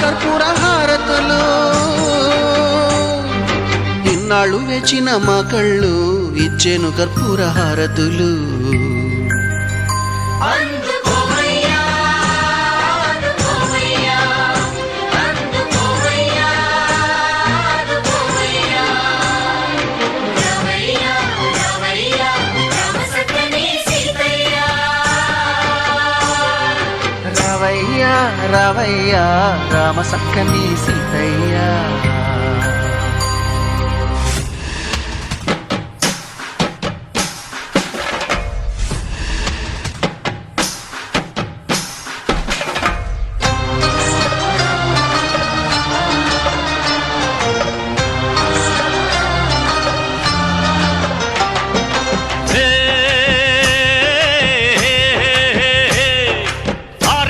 కర్పూర హారతులు ఇన్నాళ్ళు వేచిన మా కళ్ళు ఇచ్చేను కర్పూర హారతులు రావయ్యా రావయ్యా రామ సక్కని సీతయ్య